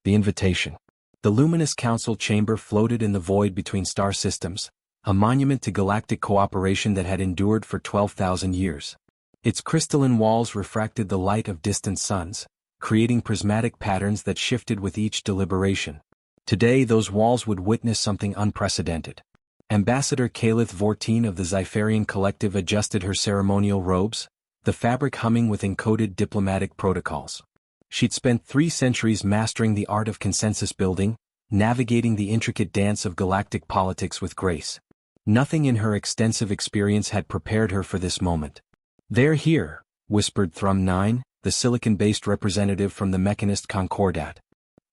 The invitation. The luminous council chamber floated in the void between star systems, a monument to galactic cooperation that had endured for 12,000 years. Its crystalline walls refracted the light of distant suns, creating prismatic patterns that shifted with each deliberation. Today those walls would witness something unprecedented. Ambassador Kalith Vortine of the Zypharian Collective adjusted her ceremonial robes, the fabric humming with encoded diplomatic protocols. She'd spent 3 centuries mastering the art of consensus building, navigating the intricate dance of galactic politics with grace. Nothing in her extensive experience had prepared her for this moment. "They're here," whispered Thrum 9, the silicon-based representative from the Mechanist Concordat.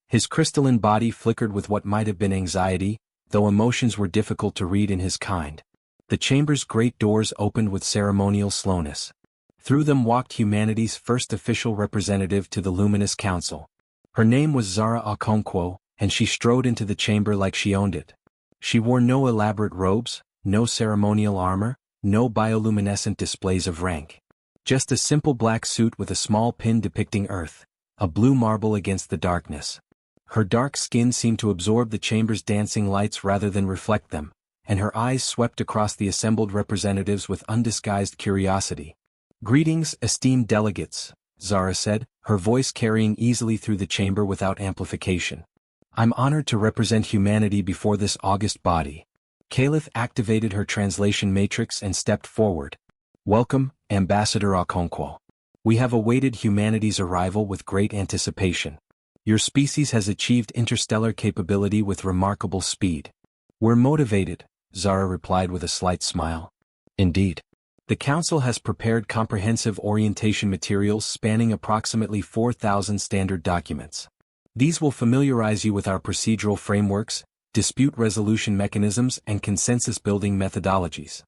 His crystalline body flickered with what might have been anxiety, though emotions were difficult to read in his kind. The chamber's great doors opened with ceremonial slowness. Through them walked humanity's first official representative to the Luminous Council. Her name was Zara Okonkwo, and she strode into the chamber like she owned it. She wore no elaborate robes, no ceremonial armor, no bioluminescent displays of rank. Just a simple black suit with a small pin depicting Earth, a blue marble against the darkness. Her dark skin seemed to absorb the chamber's dancing lights rather than reflect them, and her eyes swept across the assembled representatives with undisguised curiosity. "Greetings, esteemed delegates," Zara said, her voice carrying easily through the chamber without amplification. "I'm honored to represent humanity before this august body." Kalith activated her translation matrix and stepped forward. "Welcome, Ambassador Okonkwo. We have awaited humanity's arrival with great anticipation. Your species has achieved interstellar capability with remarkable speed." "We're motivated," Zara replied with a slight smile. "Indeed. The Council has prepared comprehensive orientation materials spanning approximately 4,000 standard documents. These will familiarize you with our procedural frameworks, dispute resolution mechanisms, and consensus-building methodologies."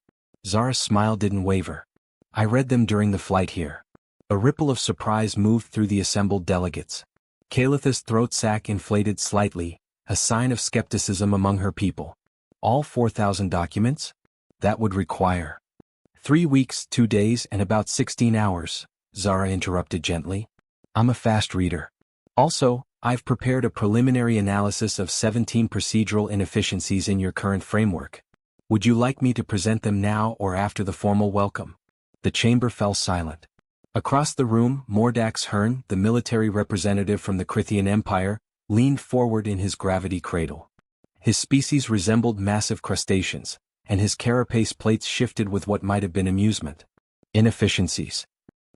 Zara's smile didn't waver. "I read them during the flight here." A ripple of surprise moved through the assembled delegates. Kalith's throat sac inflated slightly, a sign of skepticism among her people. "All 4,000 documents? That would require 3 weeks, 2 days, and about 16 hours, Zara interrupted gently. "I'm a fast reader. Also, I've prepared a preliminary analysis of 17 procedural inefficiencies in your current framework. Would you like me to present them now or after the formal welcome?" The chamber fell silent. Across the room, Mordax Hearn, the military representative from the Crithian Empire, leaned forward in his gravity cradle. His species resembled massive crustaceans, and his carapace plates shifted with what might have been amusement. "Inefficiencies."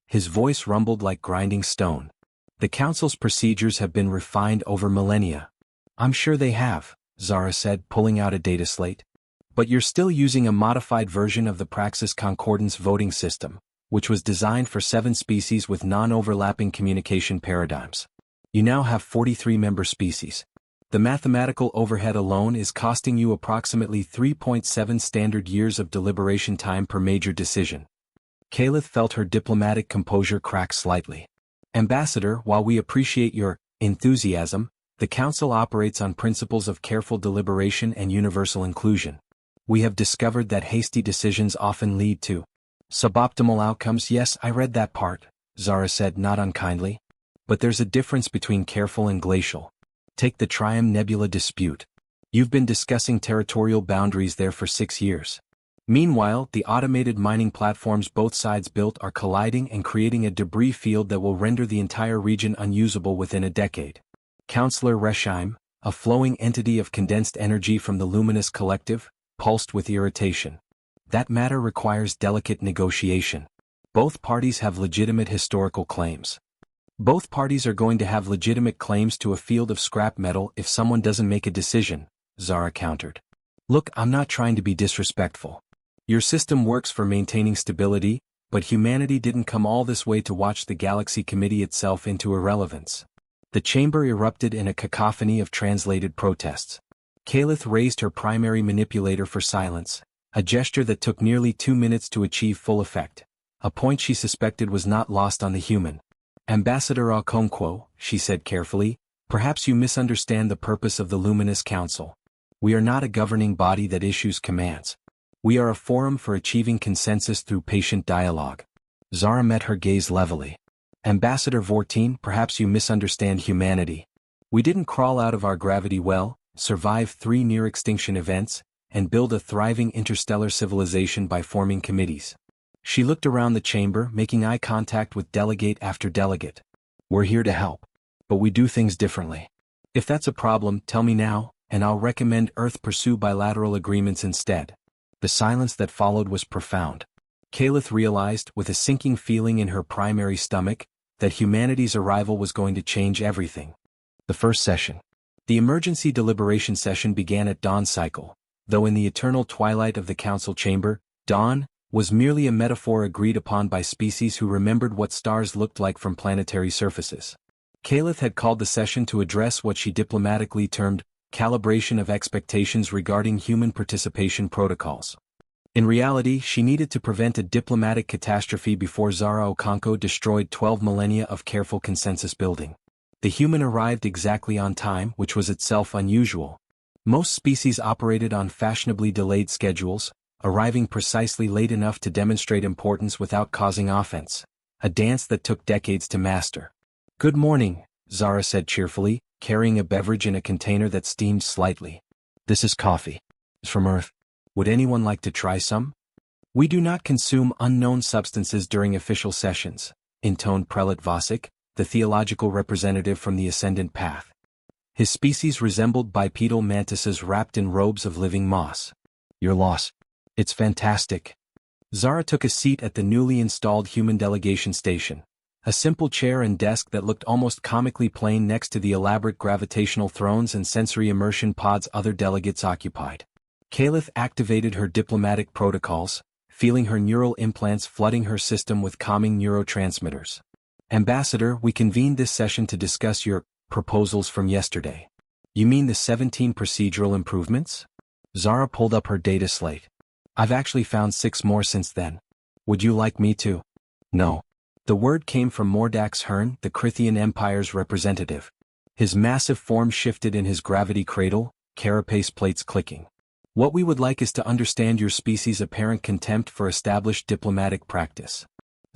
His voice rumbled like grinding stone. "The Council's procedures have been refined over millennia." "I'm sure they have," Zara said, pulling out a data slate. "But you're still using a modified version of the Praxis Concordance voting system, which was designed for 7 species with non-overlapping communication paradigms. You now have 43 member species. The mathematical overhead alone is costing you approximately 3.7 standard years of deliberation time per major decision." Kalith felt her diplomatic composure crack slightly. "Ambassador, while we appreciate your enthusiasm, the Council operates on principles of careful deliberation and universal inclusion. We have discovered that hasty decisions often lead to suboptimal outcomes." "Yes, I read that part," Zara said not unkindly. "But there's a difference between careful and glacial. Take the Trium Nebula dispute. You've been discussing territorial boundaries there for 6 years. Meanwhile, the automated mining platforms both sides built are colliding and creating a debris field that will render the entire region unusable within a decade. Councillor Resheim, a flowing entity of condensed energy from the Luminous Collective, pulsed with irritation. "That matter requires delicate negotiation. Both parties have legitimate historical claims." "Both parties are going to have legitimate claims to a field of scrap metal if someone doesn't make a decision," Zara countered. "Look, I'm not trying to be disrespectful. Your system works for maintaining stability, but humanity didn't come all this way to watch the Galaxy Committee itself into irrelevance." The chamber erupted in a cacophony of translated protests. Kalith raised her primary manipulator for silence, a gesture that took nearly 2 minutes to achieve full effect, a point she suspected was not lost on the human. "Ambassador Okonkwo," she said carefully, "perhaps you misunderstand the purpose of the Luminous Council. We are not a governing body that issues commands. We are a forum for achieving consensus through patient dialogue." Zara met her gaze levelly. "Ambassador Vortine, perhaps you misunderstand humanity. We didn't crawl out of our gravity well, survive 3 near-extinction events, and build a thriving interstellar civilization by forming committees. She looked around the chamber, making eye contact with delegate after delegate. We're here to help. But we do things differently. If that's a problem, tell me now, and I'll recommend Earth pursue bilateral agreements instead. The silence that followed was profound. Caliph realized, with a sinking feeling in her primary stomach, that humanity's arrival was going to change everything. The first session. The emergency deliberation session began at dawn cycle, though in the eternal twilight of the council chamber, dawn was merely a metaphor agreed upon by species who remembered what stars looked like from planetary surfaces. Caliph had called the session to address what she diplomatically termed calibration of expectations regarding human participation protocols. In reality, she needed to prevent a diplomatic catastrophe before Zara Okonkwo destroyed 12 millennia of careful consensus building. The human arrived exactly on time, which was itself unusual. Most species operated on fashionably delayed schedules, arriving precisely late enough to demonstrate importance without causing offense, a dance that took decades to master. "Good morning," Zara said cheerfully, carrying a beverage in a container that steamed slightly. "This is coffee. It's from Earth. Would anyone like to try some?" "We do not consume unknown substances during official sessions," intoned Prelate Vosik, the theological representative from the Ascendant Path. His species resembled bipedal mantises wrapped in robes of living moss. "Your loss. It's fantastic." Zara took a seat at the newly installed human delegation station, a simple chair and desk that looked almost comically plain next to the elaborate gravitational thrones and sensory immersion pods other delegates occupied. Caliph activated her diplomatic protocols, feeling her neural implants flooding her system with calming neurotransmitters. "Ambassador, we convened this session to discuss your proposals from yesterday." "You mean the 17 procedural improvements?" Zara pulled up her data slate. "I've actually found 6 more since then. Would you like me to?" "No." The word came from Mordax Hearn, the Crithian Empire's representative. His massive form shifted in his gravity cradle, carapace plates clicking. "What we would like is to understand your species' apparent contempt for established diplomatic practice."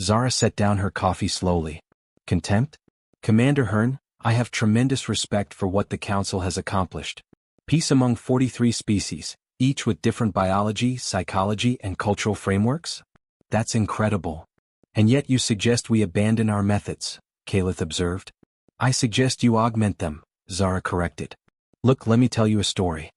Zara set down her coffee slowly. "Contempt? Commander Hearn, I have tremendous respect for what the Council has accomplished. Peace among 43 species, each with different biology, psychology, and cultural frameworks? That's incredible. And yet you suggest we abandon our methods," Caliph observed. "I suggest you augment them," Zara corrected. "Look, let me tell you a story.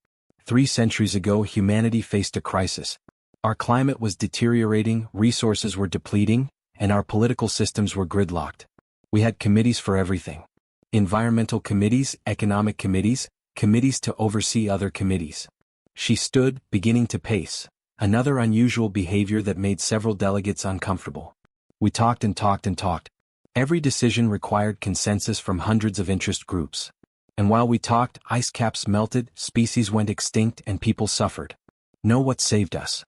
3 centuries ago, humanity faced a crisis. Our climate was deteriorating, resources were depleting, and our political systems were gridlocked. We had committees for everything. Environmental committees, economic committees, committees to oversee other committees." She stood, beginning to pace, another unusual behavior that made several delegates uncomfortable. "We talked and talked and talked. Every decision required consensus from hundreds of interest groups. And while we talked, ice caps melted, species went extinct, and people suffered. Know what saved us?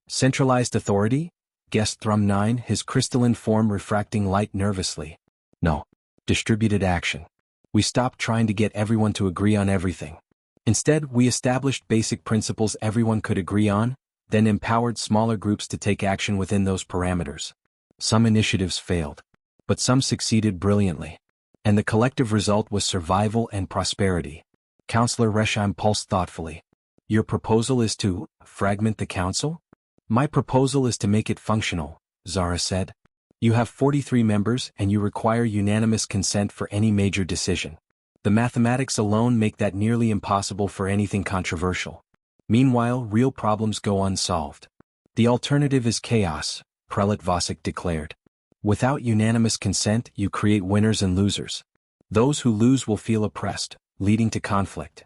Centralized authority?" guessed Thrum 9, his crystalline form refracting light nervously. "No. Distributed action. We stopped trying to get everyone to agree on everything. Instead, we established basic principles everyone could agree on, then empowered smaller groups to take action within those parameters. Some initiatives failed, but some succeeded brilliantly. And the collective result was survival and prosperity." Councillor Resheim pulsed thoughtfully. "Your proposal is to fragment the council?" "My proposal is to make it functional," Zara said. "You have 43 members and you require unanimous consent for any major decision. The mathematics alone make that nearly impossible for anything controversial. Meanwhile, real problems go unsolved. The alternative is chaos," Prelate Vosik declared. "Without unanimous consent, you create winners and losers. Those who lose will feel oppressed, leading to conflict."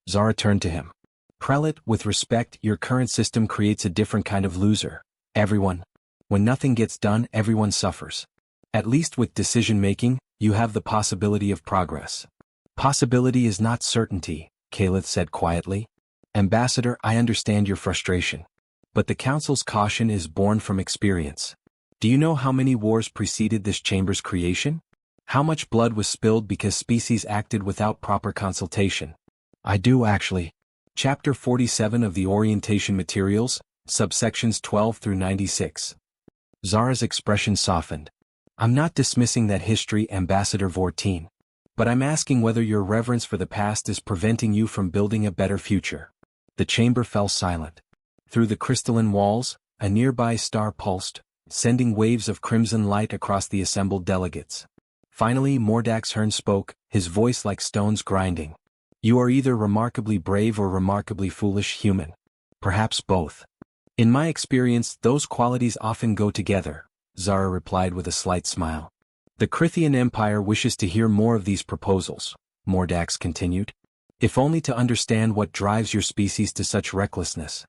Zara turned to him. "Prelate, with respect, your current system creates a different kind of loser. Everyone. When nothing gets done, everyone suffers. At least with decision-making, you have the possibility of progress." "Possibility is not certainty," Caliph said quietly. "Ambassador, I understand your frustration. But the Council's caution is born from experience. Do you know how many wars preceded this chamber's creation? How much blood was spilled because species acted without proper consultation?" "I do actually." Chapter 47 of the Orientation Materials, subsections 12 through 96. Zara's expression softened. "I'm not dismissing that history, Ambassador Vortine. But I'm asking whether your reverence for the past is preventing you from building a better future. The chamber fell silent. Through the crystalline walls, a nearby star pulsed, sending waves of crimson light across the assembled delegates. Finally Mordax Hearn spoke, his voice like stones grinding. You are either remarkably brave or remarkably foolish human. Perhaps both. In my experience, those qualities often go together, Zara replied with a slight smile. The Crithian Empire wishes to hear more of these proposals, Mordax continued. If only to understand what drives your species to such recklessness.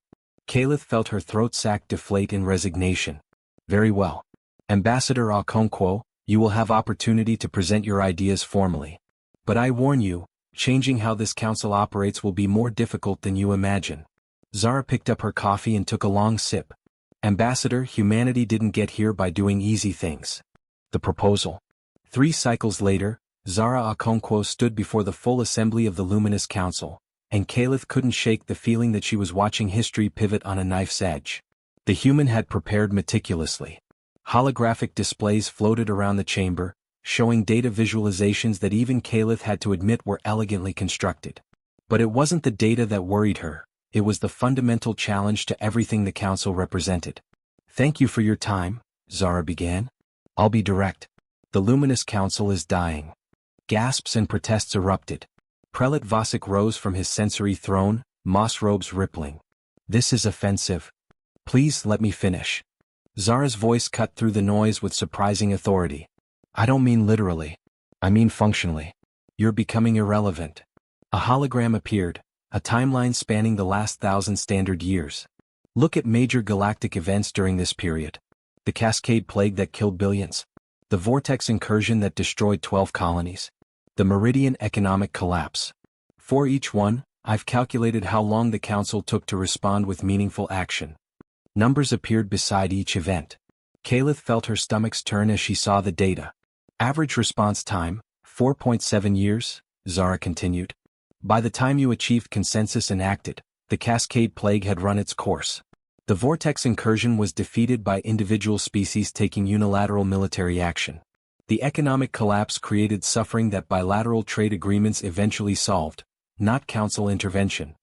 Caliph felt her throat sac deflate in resignation. Very well. Ambassador Okonkwo, you will have opportunity to present your ideas formally. But I warn you, changing how this council operates will be more difficult than you imagine. Zara picked up her coffee and took a long sip. Ambassador, humanity didn't get here by doing easy things. The proposal. 3 cycles later, Zara Okonkwo stood before the full assembly of the Luminous Council, and Caliph couldn't shake the feeling that she was watching history pivot on a knife's edge. The human had prepared meticulously. Holographic displays floated around the chamber, showing data visualizations that even Caliph had to admit were elegantly constructed. But it wasn't the data that worried her, it was the fundamental challenge to everything the council represented. Thank you for your time, Zara began. I'll be direct. The Luminous Council is dying. Gasps and protests erupted. Prelate Vasek rose from his sensory throne, moss robes rippling. This is offensive. Please let me finish. Zara's voice cut through the noise with surprising authority. I don't mean literally. I mean functionally. You're becoming irrelevant. A hologram appeared, a timeline spanning the last 1,000 standard years. Look at major galactic events during this period. The Cascade Plague that killed billions. The Vortex Incursion that destroyed 12 colonies. The Meridian Economic Collapse. For each one, I've calculated how long the Council took to respond with meaningful action. Numbers appeared beside each event. Caliph felt her stomachs turn as she saw the data. Average response time, 4.7 years, Zara continued. By the time you achieved consensus and acted, the Cascade Plague had run its course. The Vortex Incursion was defeated by individual species taking unilateral military action. The economic collapse created suffering that bilateral trade agreements eventually solved, not council intervention.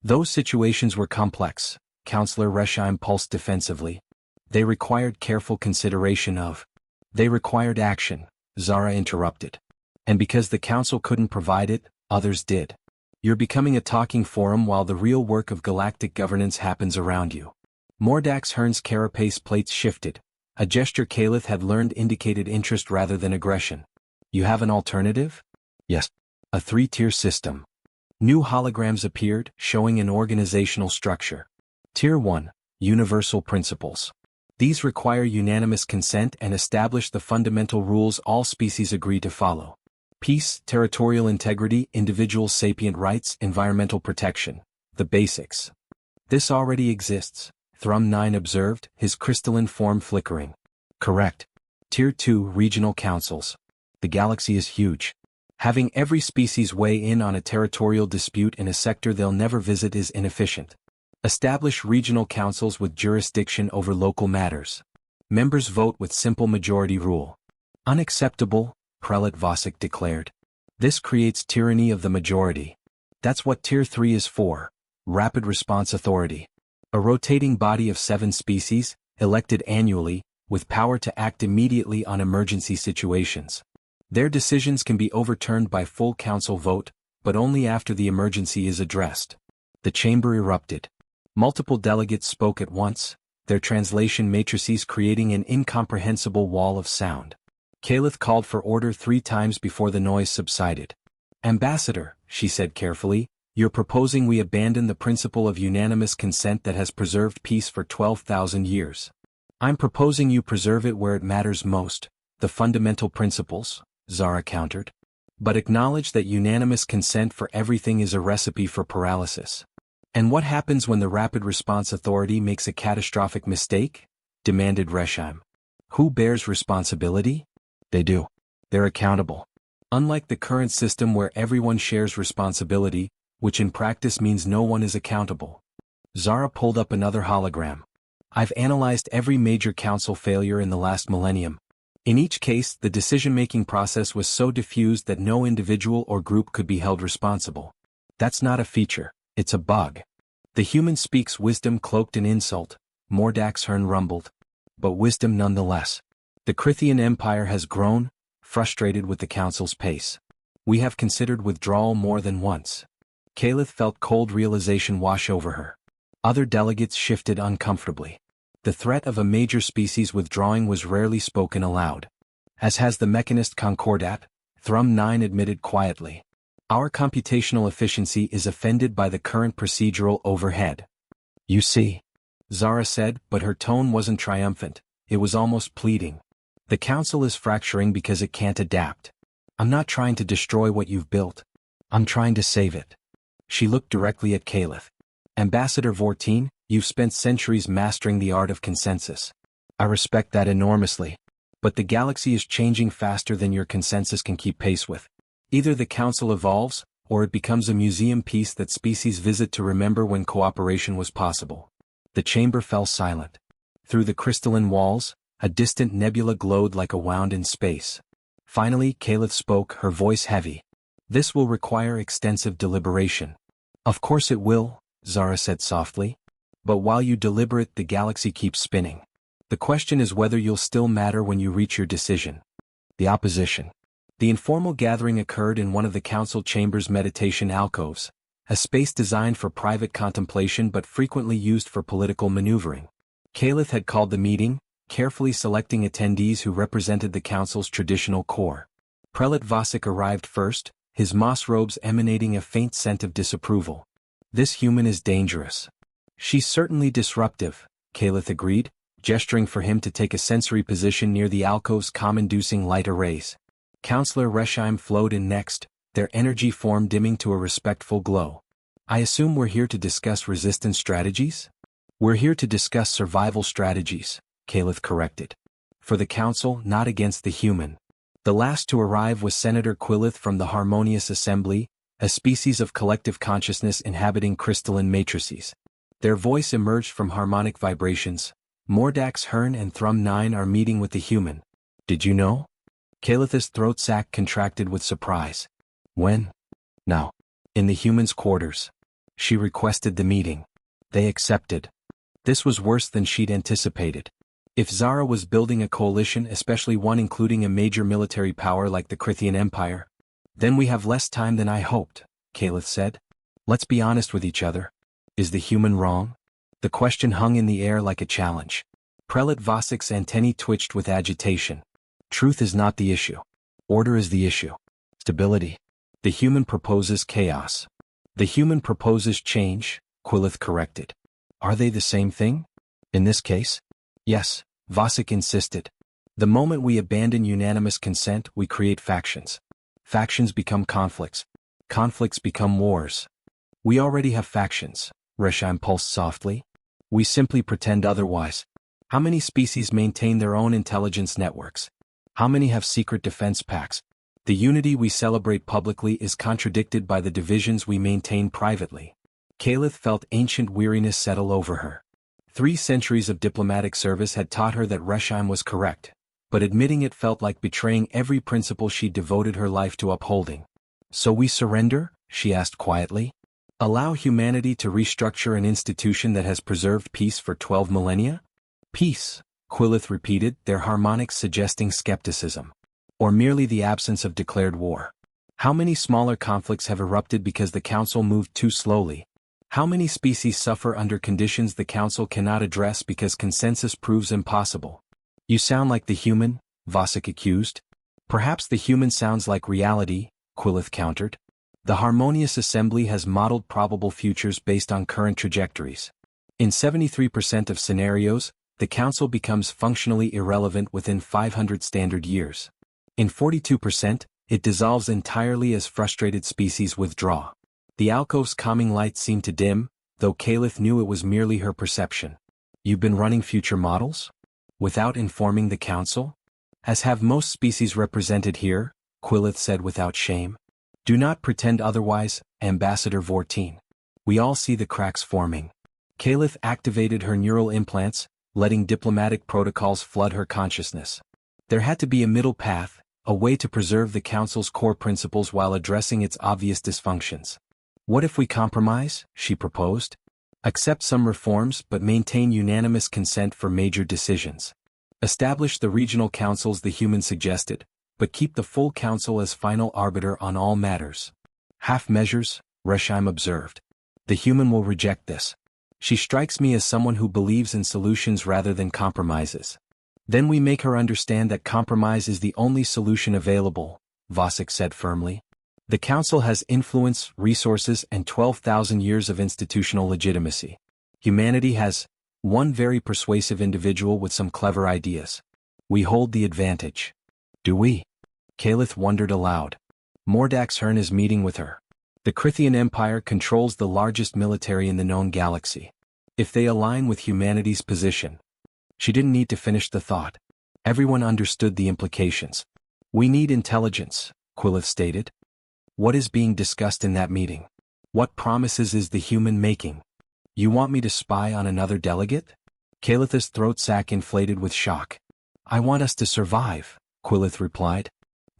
Those situations were complex, Councillor Resheim pulsed defensively. They required careful consideration of. They required action, Zara interrupted. And because the council couldn't provide it, others did. You're becoming a talking forum while the real work of galactic governance happens around you. Mordax Hearn's carapace plates shifted. A gesture Caliph had learned indicated interest rather than aggression. You have an alternative? Yes. A 3-tier system. New holograms appeared, showing an organizational structure. Tier 1, Universal Principles. These require unanimous consent and establish the fundamental rules all species agree to follow. Peace, territorial integrity, individual sapient rights, environmental protection. The basics. This already exists. Thrum 9 observed, his crystalline form flickering. Correct. Tier 2 Regional Councils. The galaxy is huge. Having every species weigh in on a territorial dispute in a sector they'll never visit is inefficient. Establish regional councils with jurisdiction over local matters. Members vote with simple majority rule. Unacceptable, Prelate Vasek declared. This creates tyranny of the majority. That's what Tier 3 is for. Rapid Response Authority. A rotating body of 7 species, elected annually, with power to act immediately on emergency situations. Their decisions can be overturned by full council vote, but only after the emergency is addressed. The chamber erupted. Multiple delegates spoke at once, their translation matrices creating an incomprehensible wall of sound. Caliph called for order 3 times before the noise subsided. Ambassador, she said carefully, you're proposing we abandon the principle of unanimous consent that has preserved peace for 12,000 years. I'm proposing you preserve it where it matters most, the fundamental principles, Zara countered. But acknowledge that unanimous consent for everything is a recipe for paralysis. And what happens when the Rapid Response Authority makes a catastrophic mistake? Demanded Resheim. Who bears responsibility? They do. They're accountable. Unlike the current system where everyone shares responsibility, which in practice means no one is accountable. Zara pulled up another hologram. I've analyzed every major council failure in the last millennium. In each case, the decision-making process was so diffused that no individual or group could be held responsible. That's not a feature, it's a bug. The human speaks wisdom cloaked in insult, Mordax Hearn rumbled. But wisdom nonetheless. The Crithian Empire has grown, frustrated with the Council's pace. We have considered withdrawal more than once. Caliph felt cold realization wash over her. Other delegates shifted uncomfortably. The threat of a major species withdrawing was rarely spoken aloud. As has the Mechanist Concordat, Thrum 9 admitted quietly. Our computational efficiency is offended by the current procedural overhead. You see, Zara said, but her tone wasn't triumphant, it was almost pleading. The Council is fracturing because it can't adapt. I'm not trying to destroy what you've built. I'm trying to save it. She looked directly at Caliph. Ambassador Vortine, you've spent centuries mastering the art of consensus. I respect that enormously. But the galaxy is changing faster than your consensus can keep pace with. Either the Council evolves, or it becomes a museum piece that species visit to remember when cooperation was possible. The chamber fell silent. Through the crystalline walls, a distant nebula glowed like a wound in space. Finally, Caliph spoke, her voice heavy. This will require extensive deliberation. Of course it will, Zara said softly. But while you deliberate, the galaxy keeps spinning. The question is whether you'll still matter when you reach your decision. The opposition. The informal gathering occurred in one of the Council Chamber's meditation alcoves, a space designed for private contemplation but frequently used for political maneuvering. Caliph had called the meeting, carefully selecting attendees who represented the Council's traditional core. Prelate Vosik arrived first, his moss robes emanating a faint scent of disapproval. This human is dangerous. She's certainly disruptive, Caliph agreed, gesturing for him to take a sensory position near the alcove's calm-inducing light arrays. Councillor Resheim flowed in next, their energy form dimming to a respectful glow. I assume we're here to discuss resistance strategies? We're here to discuss survival strategies, Caliph corrected. For the Council, not against the human. The last to arrive was Senator Quillith from the Harmonious Assembly, a species of collective consciousness inhabiting crystalline matrices. Their voice emerged from harmonic vibrations. Mordax Hearn and Thrum 9 are meeting with the human. Did you know? Calith's throat sac contracted with surprise. When? Now. In the human's quarters. She requested the meeting. They accepted. This was worse than she'd anticipated. If Zara was building a coalition, especially one including a major military power like the Crithian Empire, then we have less time than I hoped, Caliph said. Let's be honest with each other. Is the human wrong? The question hung in the air like a challenge. Prelate Vosik's antennae twitched with agitation. Truth is not the issue. Order is the issue. Stability. The human proposes chaos. The human proposes change, Quillith corrected. Are they the same thing? In this case? Yes, Vosik insisted. The moment we abandon unanimous consent, we create factions. Factions become conflicts. Conflicts become wars. We already have factions, Resheim pulsed softly. We simply pretend otherwise. How many species maintain their own intelligence networks? How many have secret defense pacts? The unity we celebrate publicly is contradicted by the divisions we maintain privately. Caliph felt ancient weariness settle over her. 3 centuries of diplomatic service had taught her that Resheim was correct, but admitting it felt like betraying every principle she'd devoted her life to upholding. So we surrender? She asked quietly. Allow humanity to restructure an institution that has preserved peace for 12 millennia? Peace, Quillith repeated, their harmonics suggesting skepticism. Or merely the absence of declared war. How many smaller conflicts have erupted because the Council moved too slowly? How many species suffer under conditions the Council cannot address because consensus proves impossible? You sound like the human, Vosik accused. Perhaps the human sounds like reality, Quillith countered. The Harmonious Assembly has modeled probable futures based on current trajectories. In 73% of scenarios, the Council becomes functionally irrelevant within 500 standard years. In 42%, it dissolves entirely as frustrated species withdraw. The alcove's calming light seemed to dim, though Caliph knew it was merely her perception. You've been running future models? Without informing the Council? As have most species represented here, Quillith said without shame. Do not pretend otherwise, Ambassador Vortine. We all see the cracks forming. Caliph activated her neural implants, letting diplomatic protocols flood her consciousness. There had to be a middle path, a way to preserve the Council's core principles while addressing its obvious dysfunctions. What if we compromise? She proposed. Accept some reforms but maintain unanimous consent for major decisions. Establish the regional councils the humans suggested, but keep the full council as final arbiter on all matters. Half measures, Resheim observed. The human will reject this. She strikes me as someone who believes in solutions rather than compromises. Then we make her understand that compromise is the only solution available, Vosik said firmly. The council has influence, resources, and 12,000 years of institutional legitimacy. Humanity has one very persuasive individual with some clever ideas. We hold the advantage. Do we? Caliph wondered aloud. Mordax Hearn is meeting with her. The Krithian Empire controls the largest military in the known galaxy. If they align with humanity's position. She didn't need to finish the thought. Everyone understood the implications. We need intelligence, Quillith stated. What is being discussed in that meeting? What promises is the human making? You want me to spy on another delegate? Calith's throat sac inflated with shock. I want us to survive, Quillith replied.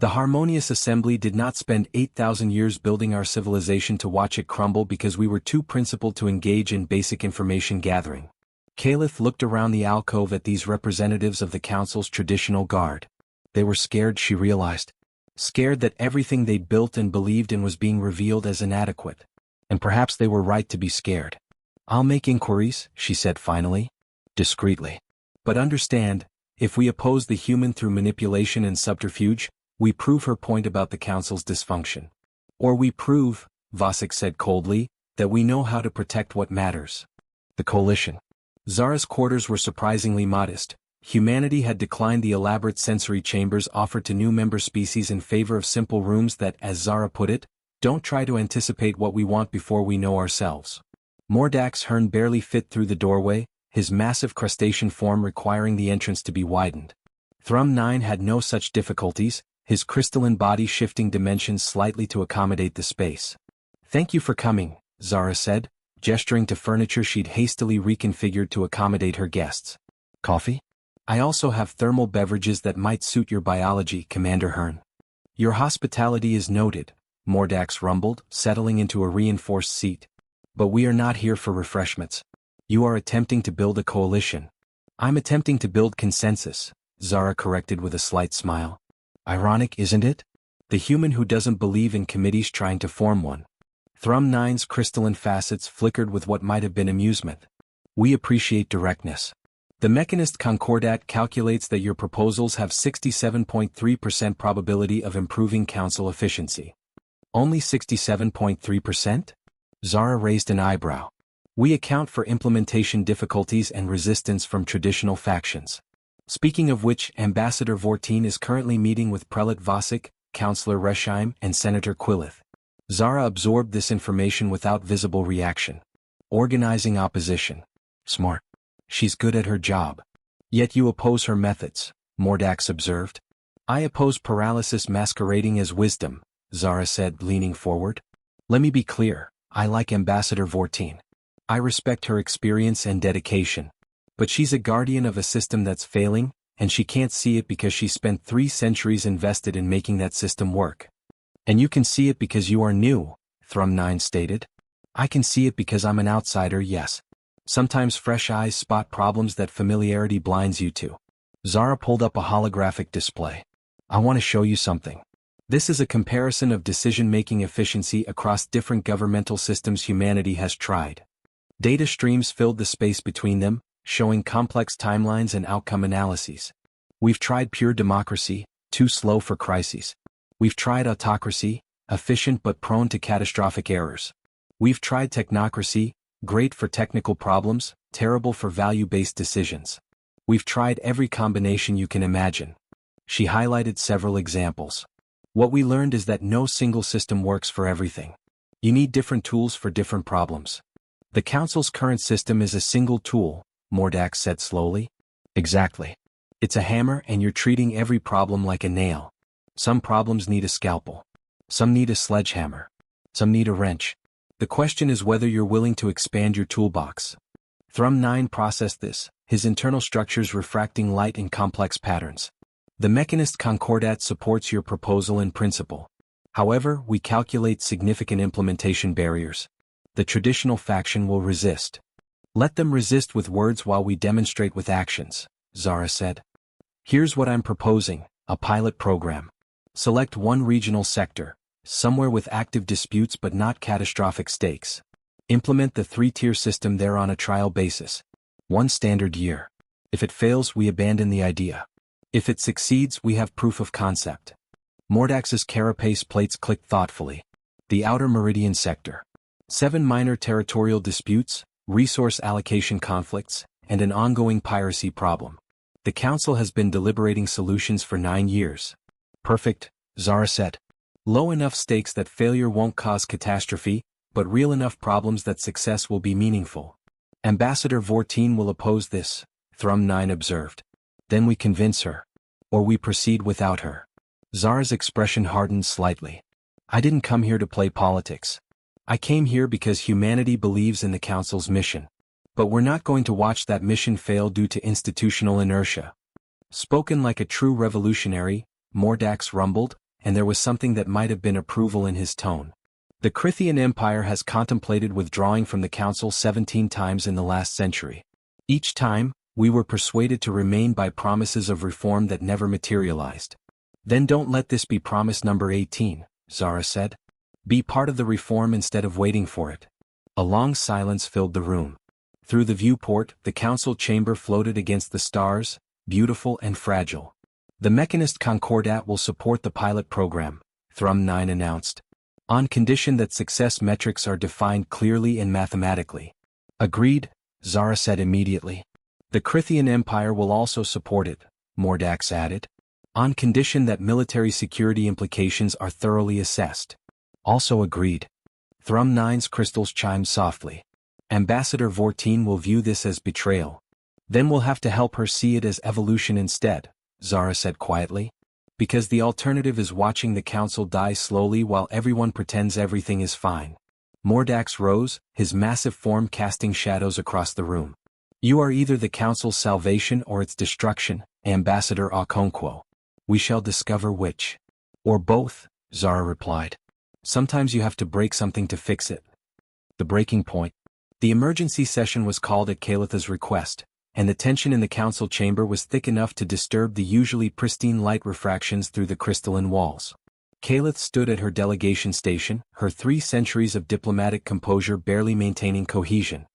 The harmonious assembly did not spend 8,000 years building our civilization to watch it crumble because we were too principled to engage in basic information gathering. Caliph looked around the alcove at these representatives of the council's traditional guard. They were scared, she realized. Scared that everything they'd built and believed in was being revealed as inadequate. And perhaps they were right to be scared. I'll make inquiries, she said finally. Discreetly. But understand, if we oppose the human through manipulation and subterfuge, we prove her point about the council's dysfunction. Or we prove, Vosik said coldly, that we know how to protect what matters. The coalition. Zara's quarters were surprisingly modest. Humanity had declined the elaborate sensory chambers offered to new member species in favor of simple rooms that, as Zara put it, don't try to anticipate what we want before we know ourselves. Mordax Hearn barely fit through the doorway, his massive crustacean form requiring the entrance to be widened. Thrum 9 had no such difficulties, his crystalline body shifting dimensions slightly to accommodate the space. Thank you for coming, Zara said, gesturing to furniture she'd hastily reconfigured to accommodate her guests. Coffee? I also have thermal beverages that might suit your biology, Commander Hearn. Your hospitality is noted, Mordax rumbled, settling into a reinforced seat. But we are not here for refreshments. You are attempting to build a coalition. I'm attempting to build consensus, Zara corrected with a slight smile. Ironic, isn't it? The human who doesn't believe in committees trying to form one. Thrum 9's crystalline facets flickered with what might have been amusement. We appreciate directness. The Mechanist Concordat calculates that your proposals have 67.3% probability of improving council efficiency. Only 67.3%? Zara raised an eyebrow. We account for implementation difficulties and resistance from traditional factions. Speaking of which, Ambassador Vortine is currently meeting with Prelate Vosik, Councillor Resheim, and Senator Quillith. Zara absorbed this information without visible reaction. Organizing opposition. Smart. She's good at her job. Yet you oppose her methods, Mordax observed. I oppose paralysis masquerading as wisdom, Zara said, leaning forward. Let me be clear, I like Ambassador Vortine. I respect her experience and dedication. But she's a guardian of a system that's failing, and she can't see it because she spent 3 centuries invested in making that system work. And you can see it because you are new, Thrum 9 stated. I can see it because I'm an outsider, yes. Sometimes fresh eyes spot problems that familiarity blinds you to. Zara pulled up a holographic display. I want to show you something. This is a comparison of decision-making efficiency across different governmental systems humanity has tried. Data streams filled the space between them, showing complex timelines and outcome analyses. We've tried pure democracy, too slow for crises. We've tried autocracy, efficient but prone to catastrophic errors. We've tried technocracy, great for technical problems, terrible for value-based decisions. We've tried every combination you can imagine. She highlighted several examples. What we learned is that no single system works for everything. You need different tools for different problems. The Council's current system is a single tool, Mordax said slowly. Exactly. It's a hammer and you're treating every problem like a nail. Some problems need a scalpel. Some need a sledgehammer. Some need a wrench. The question is whether you're willing to expand your toolbox. Thrum 9 processed this, his internal structures refracting light in complex patterns. The Mechanist Concordat supports your proposal in principle. However, we calculate significant implementation barriers. The traditional faction will resist. Let them resist with words while we demonstrate with actions, Zara said. Here's what I'm proposing, a pilot program. Select one regional sector, somewhere with active disputes but not catastrophic stakes. Implement the 3-tier system there on a trial basis. 1 standard year. If it fails, we abandon the idea. If it succeeds, we have proof of concept. Mordax's carapace plates clicked thoughtfully. The Outer Meridian Sector. 7 minor territorial disputes, resource allocation conflicts, and an ongoing piracy problem. The Council has been deliberating solutions for 9 years. Perfect, Zara said. Low enough stakes that failure won't cause catastrophe, but real enough problems that success will be meaningful. Ambassador Vortine will oppose this, Thrum 9 observed. Then we convince her. Or we proceed without her. Zara's expression hardened slightly. I didn't come here to play politics. I came here because humanity believes in the Council's mission. But we're not going to watch that mission fail due to institutional inertia. Spoken like a true revolutionary, Mordax rumbled, and there was something that might have been approval in his tone. The Crithian Empire has contemplated withdrawing from the Council 17 times in the last century. Each time, we were persuaded to remain by promises of reform that never materialized. Then don't let this be promise number 18, Zara said. Be part of the reform instead of waiting for it. A long silence filled the room. Through the viewport, the Council chamber floated against the stars, beautiful and fragile. The Mechanist Concordat will support the pilot program, Thrum 9 announced. On condition that success metrics are defined clearly and mathematically. Agreed, Zara said immediately. The Crithian Empire will also support it, Mordax added. On condition that military security implications are thoroughly assessed. Also agreed. Thrum 9's crystals chimed softly. Ambassador Vortine will view this as betrayal. Then we'll have to help her see it as evolution instead, Zara said quietly. Because the alternative is watching the Council die slowly while everyone pretends everything is fine. Mordax rose, his massive form casting shadows across the room. You are either the Council's salvation or its destruction, Ambassador Okonkwo. We shall discover which. Or both, Zara replied. Sometimes you have to break something to fix it. The breaking point. The emergency session was called at Kalitha's request, and the tension in the Council chamber was thick enough to disturb the usually pristine light refractions through the crystalline walls. Kalith stood at her delegation station, her 3 centuries of diplomatic composure barely maintaining cohesion.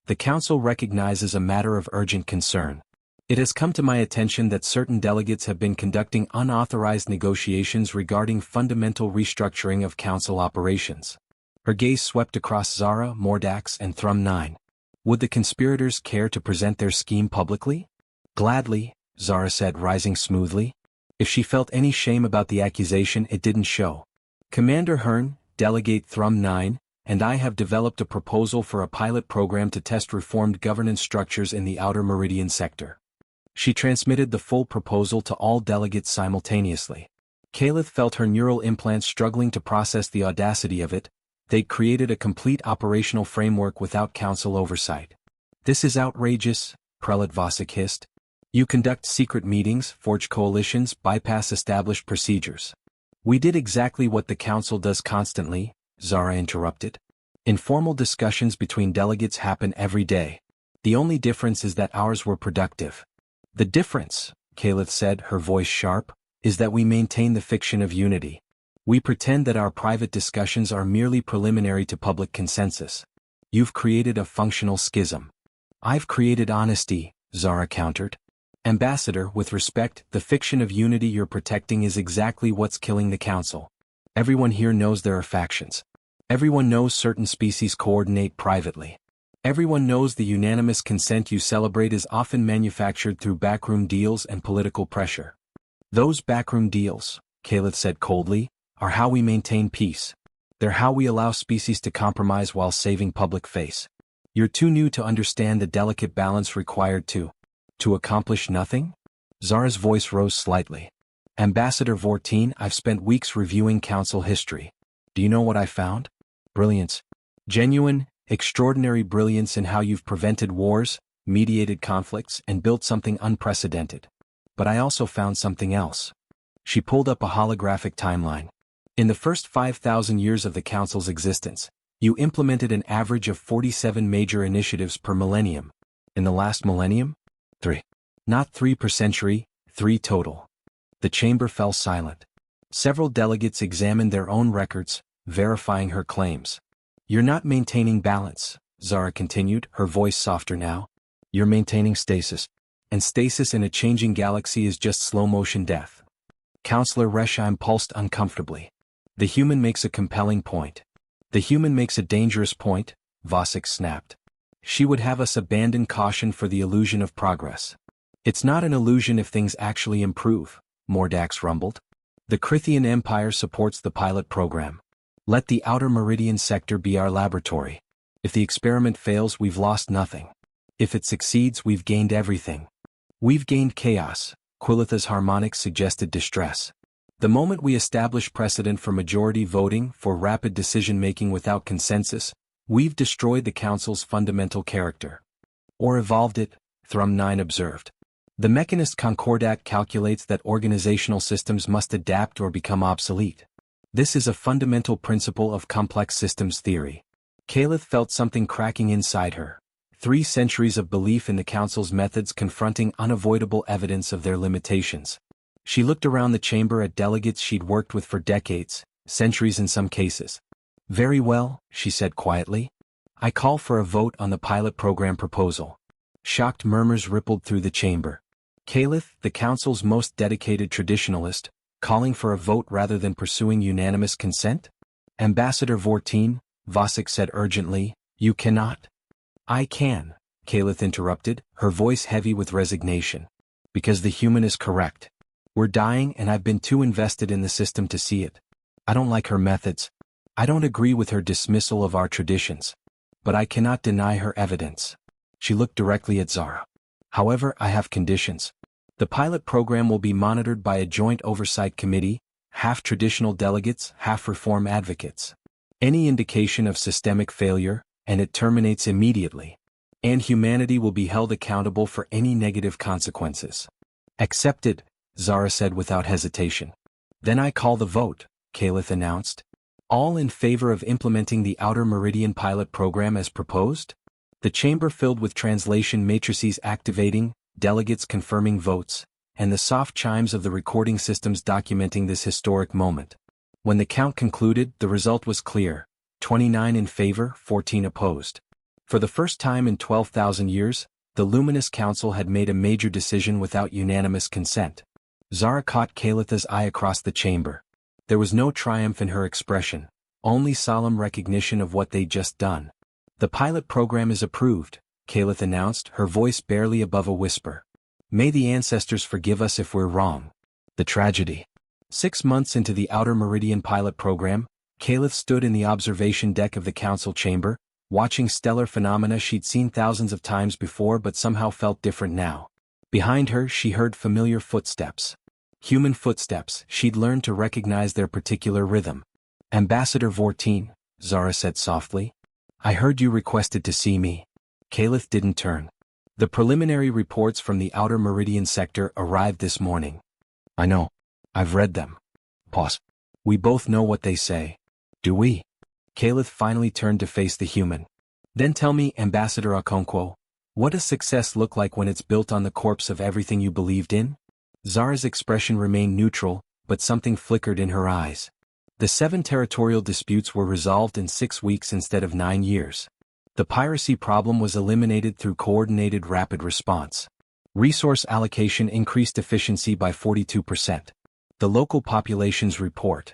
The Council recognizes a matter of urgent concern. It has come to my attention that certain delegates have been conducting unauthorized negotiations regarding fundamental restructuring of Council operations. Her gaze swept across Zara, Mordax, and Thrum 9. Would the conspirators care to present their scheme publicly? Gladly, Zara said, rising smoothly. If she felt any shame about the accusation, it didn't show. Commander Hearn, Delegate Thrum 9, and I have developed a proposal for a pilot program to test reformed governance structures in the Outer Meridian Sector. She transmitted the full proposal to all delegates simultaneously. Kalith felt her neural implants struggling to process the audacity of it. They'd created a complete operational framework without Council oversight. This is outrageous, Prelate Vosik hissed. You conduct secret meetings, forge coalitions, bypass established procedures. We did exactly what the Council does constantly, Zara interrupted. Informal discussions between delegates happen every day. The only difference is that ours were productive. The difference, Kalith said, her voice sharp, is that we maintain the fiction of unity. We pretend that our private discussions are merely preliminary to public consensus. You've created a functional schism. I've created honesty, Zara countered. Ambassador, with respect, the fiction of unity you're protecting is exactly what's killing the Council. Everyone here knows there are factions. Everyone knows certain species coordinate privately. Everyone knows the unanimous consent you celebrate is often manufactured through backroom deals and political pressure. Those backroom deals, Kalith said coldly, are how we maintain peace. They're how we allow species to compromise while saving public face. You're too new to understand the delicate balance required to accomplish nothing? Zara's voice rose slightly. Ambassador Vortine, I've spent weeks reviewing Council history. Do you know what I found? Brilliance. Genuine, extraordinary brilliance in how you've prevented wars, mediated conflicts, and built something unprecedented. But I also found something else. She pulled up a holographic timeline. In the first 5,000 years of the Council's existence, you implemented an average of 47 major initiatives per millennium. In the last millennium? 3. Not 3 per century, 3 total. The chamber fell silent. Several delegates examined their own records, verifying her claims. You're not maintaining balance, Zara continued, her voice softer now. You're maintaining stasis. And stasis in a changing galaxy is just slow-motion death. Counselor Resheim pulsed uncomfortably. The human makes a compelling point. The human makes a dangerous point, Vosik snapped. She would have us abandon caution for the illusion of progress. It's not an illusion if things actually improve, Mordax rumbled. The Krithian Empire supports the pilot program. Let the outer meridian sector be our laboratory. If the experiment fails, we've lost nothing. If it succeeds, we've gained everything. We've gained chaos, Quilitha's harmonics suggested distress. The moment we establish precedent for majority voting, for rapid decision-making without consensus, we've destroyed the Council's fundamental character. Or evolved it, Thrum 9 observed. The mechanist Concordat calculates that organizational systems must adapt or become obsolete. This is a fundamental principle of complex systems theory. Caliph felt something cracking inside her. 3 centuries of belief in the Council's methods confronting unavoidable evidence of their limitations. She looked around the chamber at delegates she'd worked with for decades, centuries in some cases. Very well, she said quietly. I call for a vote on the pilot program proposal. Shocked murmurs rippled through the chamber. Caliph, the Council's most dedicated traditionalist, calling for a vote rather than pursuing unanimous consent? Ambassador Vortine, Vosik said urgently, you cannot. I can, Caliph interrupted, her voice heavy with resignation. Because the human is correct. We're dying and I've been too invested in the system to see it. I don't like her methods. I don't agree with her dismissal of our traditions. But I cannot deny her evidence. She looked directly at Zara. However, I have conditions. The pilot program will be monitored by a joint oversight committee, half traditional delegates, half reform advocates. Any indication of systemic failure, and it terminates immediately. And humanity will be held accountable for any negative consequences. Accepted, Zara said without hesitation. Then I call the vote, Caliph announced. All in favor of implementing the Outer Meridian pilot program as proposed? The chamber filled with translation matrices activating, delegates confirming votes, and the soft chimes of the recording systems documenting this historic moment. When the count concluded, the result was clear. 29 in favor, 14 opposed. For the first time in 12,000 years, the Luminous Council had made a major decision without unanimous consent. Zara caught Kalitha's eye across the chamber. There was no triumph in her expression, only solemn recognition of what they'd just done. The pilot program is approved, Caliph announced, her voice barely above a whisper. May the ancestors forgive us if we're wrong. The tragedy. 6 months into the Outer Meridian pilot program, Caliph stood in the observation deck of the council chamber, watching stellar phenomena she'd seen thousands of times before but somehow felt different now. Behind her, she heard familiar footsteps. Human footsteps, she'd learned to recognize their particular rhythm. Ambassador Vortine, Zara said softly. I heard you requested to see me. Caliph didn't turn. The preliminary reports from the Outer Meridian sector arrived this morning. I know. I've read them. Pause. We both know what they say. Do we? Caliph finally turned to face the human. Then tell me, Ambassador Okonkwo, what does success look like when it's built on the corpse of everything you believed in? Zara's expression remained neutral, but something flickered in her eyes. The 7 territorial disputes were resolved in 6 weeks instead of 9 years. The piracy problem was eliminated through coordinated rapid response. Resource allocation increased efficiency by 42%. The local populations report.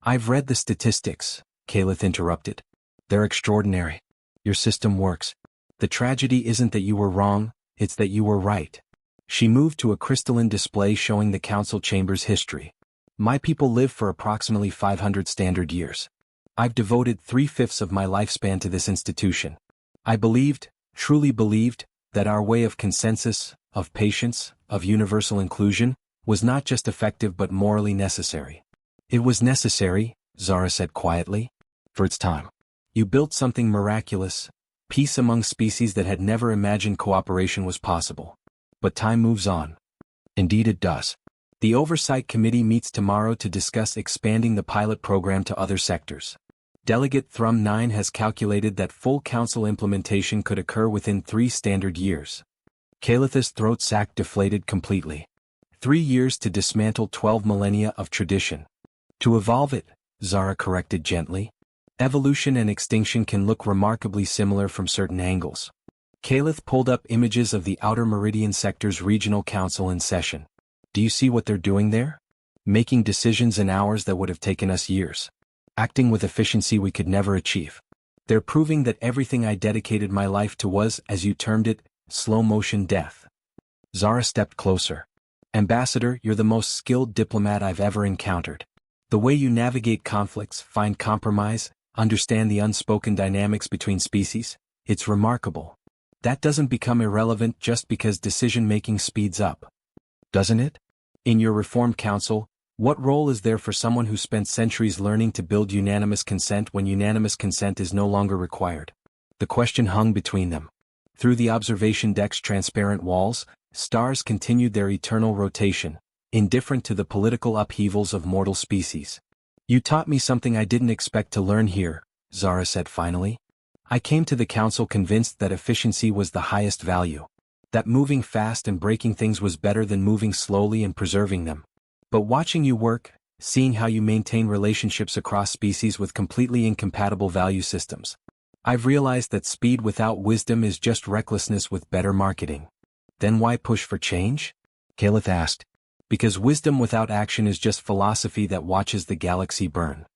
I've read the statistics, Caliph interrupted. They're extraordinary. Your system works. The tragedy isn't that you were wrong, it's that you were right. She moved to a crystalline display showing the council chamber's history. My people live for approximately 500 standard years. I've devoted 3/5 of my lifespan to this institution. I believed, truly believed, that our way of consensus, of patience, of universal inclusion, was not just effective but morally necessary. It was necessary, Zara said quietly, for its time. You built something miraculous, peace among species that had never imagined cooperation was possible. But time moves on. Indeed it does. The Oversight Committee meets tomorrow to discuss expanding the pilot program to other sectors. Delegate Thrum 9 has calculated that full council implementation could occur within 3 standard years. Kalitha's throat sac deflated completely. 3 years to dismantle 12 millennia of tradition. To evolve it, Zara corrected gently. Evolution and extinction can look remarkably similar from certain angles. Kalith pulled up images of the Outer Meridian Sector's regional council in session. Do you see what they're doing there? Making decisions in hours that would have taken us years. Acting with efficiency we could never achieve. They're proving that everything I dedicated my life to was, as you termed it, slow-motion death. Zara stepped closer. Ambassador, you're the most skilled diplomat I've ever encountered. The way you navigate conflicts, find compromise, understand the unspoken dynamics between species, it's remarkable. That doesn't become irrelevant just because decision-making speeds up. Doesn't it? In your Reform Council, what role is there for someone who spent centuries learning to build unanimous consent when unanimous consent is no longer required? The question hung between them. Through the observation deck's transparent walls, stars continued their eternal rotation, indifferent to the political upheavals of mortal species. You taught me something I didn't expect to learn here, Zara said finally. I came to the council convinced that efficiency was the highest value. That moving fast and breaking things was better than moving slowly and preserving them. But watching you work, seeing how you maintain relationships across species with completely incompatible value systems, I've realized that speed without wisdom is just recklessness with better marketing. Then why push for change? Kalith asked. Because wisdom without action is just philosophy that watches the galaxy burn.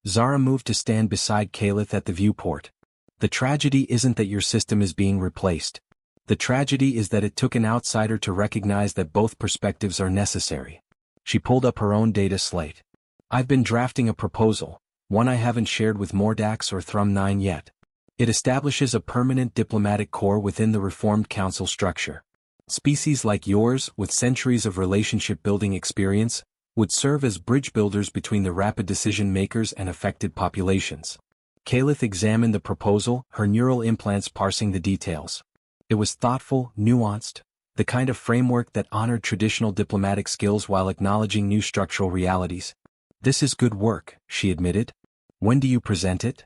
Zara moved to stand beside Kalith at the viewport. The tragedy isn't that your system is being replaced. The tragedy is that it took an outsider to recognize that both perspectives are necessary. She pulled up her own data slate. I've been drafting a proposal, one I haven't shared with Mordax or Thrum 9 yet. It establishes a permanent diplomatic corps within the Reformed Council structure. Species like yours, with centuries of relationship-building experience, would serve as bridge builders between the rapid decision-makers and affected populations. Kalith examined the proposal, her neural implants parsing the details. It was thoughtful, nuanced, the kind of framework that honored traditional diplomatic skills while acknowledging new structural realities. This is good work, she admitted. When do you present it?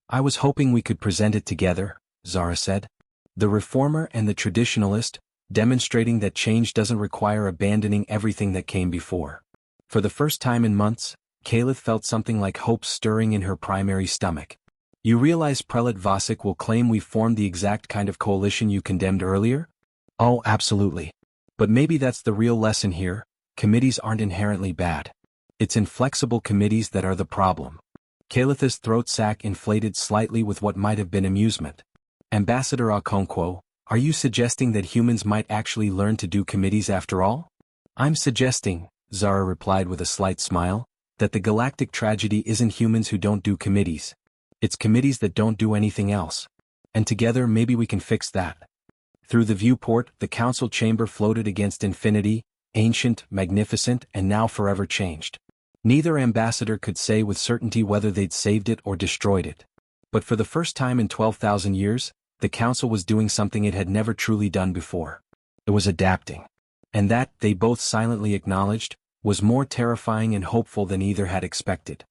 I was hoping we could present it together, Zara said. The reformer and the traditionalist, demonstrating that change doesn't require abandoning everything that came before. For the first time in months, Kalith felt something like hope stirring in her primary stomach. You realize Prelate Vasek will claim we formed the exact kind of coalition you condemned earlier? Oh, absolutely. But maybe that's the real lesson here. Committees aren't inherently bad. It's inflexible committees that are the problem. Kalitha's throat sac inflated slightly with what might have been amusement. Ambassador Okonkwo, are you suggesting that humans might actually learn to do committees after all? I'm suggesting, Zara replied with a slight smile, that the galactic tragedy isn't humans who don't do committees. It's committees that don't do anything else. And together maybe we can fix that. Through the viewport, the council chamber floated against infinity, ancient, magnificent, and now forever changed. Neither ambassador could say with certainty whether they'd saved it or destroyed it. But for the first time in 12,000 years, the council was doing something it had never truly done before. It was adapting. And that, they both silently acknowledged, was more terrifying and hopeful than either had expected.